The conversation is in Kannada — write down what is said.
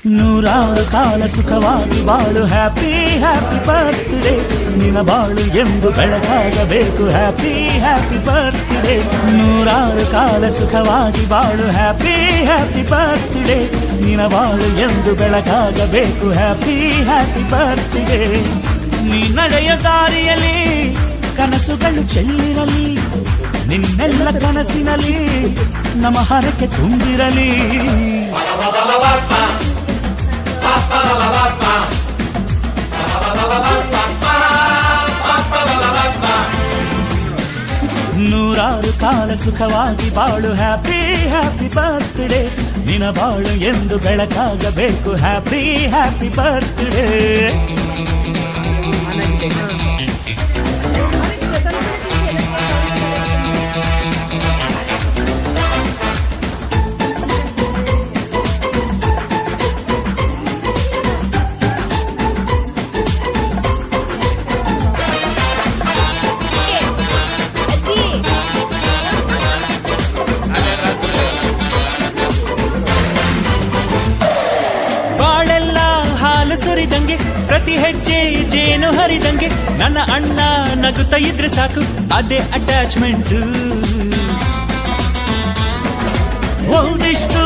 ನೂರಾರು ಕಾಲ ಸುಖವಾಗಿ ಬಾಳು ಹ್ಯಾಪಿ ಹ್ಯಾಪಿ ಬರ್ತ್ಡೇ ನಿನ್ನ ಬಾಳು ಎಂದು ಬೆಳಕಾಗಬೇಕು ಹ್ಯಾಪಿ ಹ್ಯಾಪಿ ಬರ್ತ್ಡೇ ನೂರಾರು ಕಾಲ ಸುಖವಾಗಿ ಬಾಳು ಹ್ಯಾಪಿ ಹ್ಯಾಪಿ ಬರ್ತ್ಡೇ ನಿನ್ನ ಬಾಳು ಎಂದು ಬೆಳಕಾಗಬೇಕು ಹ್ಯಾಪಿ ಹ್ಯಾಪಿ ಬರ್ತ್ಡೇ ನೀ ನಡೆಯ ದಾರಿಯಲ್ಲಿ ಕನಸುಗಳು ಚೆಲ್ಲಿರಲಿ ನಿನ್ನೆಲ್ಲ ಕನಸಿನಲ್ಲಿ ನಮ್ಮ ಹರಕೆ ತುಂಬಿರಲಿ ನೂರಾರು ಕಾಲ ಸುಖವಾಗಿ ಬಾಳು ಹ್ಯಾಪಿ ಹ್ಯಾಪಿ ಬರ್ತ್ಡೇ ನಿನ್ನ ಬಾಳು ಎಂದು ಬೆಳಕಾಗಬೇಕು ಹ್ಯಾಪಿ ಹ್ಯಾಪಿ ಬರ್ತ್ಡೇ ಸುರಿದಂಗೆ ಪ್ರತಿ ಹೆಜ್ಜೆ ಜೇನು ಹರಿದಂಗೆ ನನ್ನ ಅಣ್ಣ ನಗುತ್ತಾ ಇದ್ರೆ ಸಾಕು ಅದೇ ಅಟ್ಯಾಚ್ಮೆಂಟ್ ಒಂದಿಷ್ಟು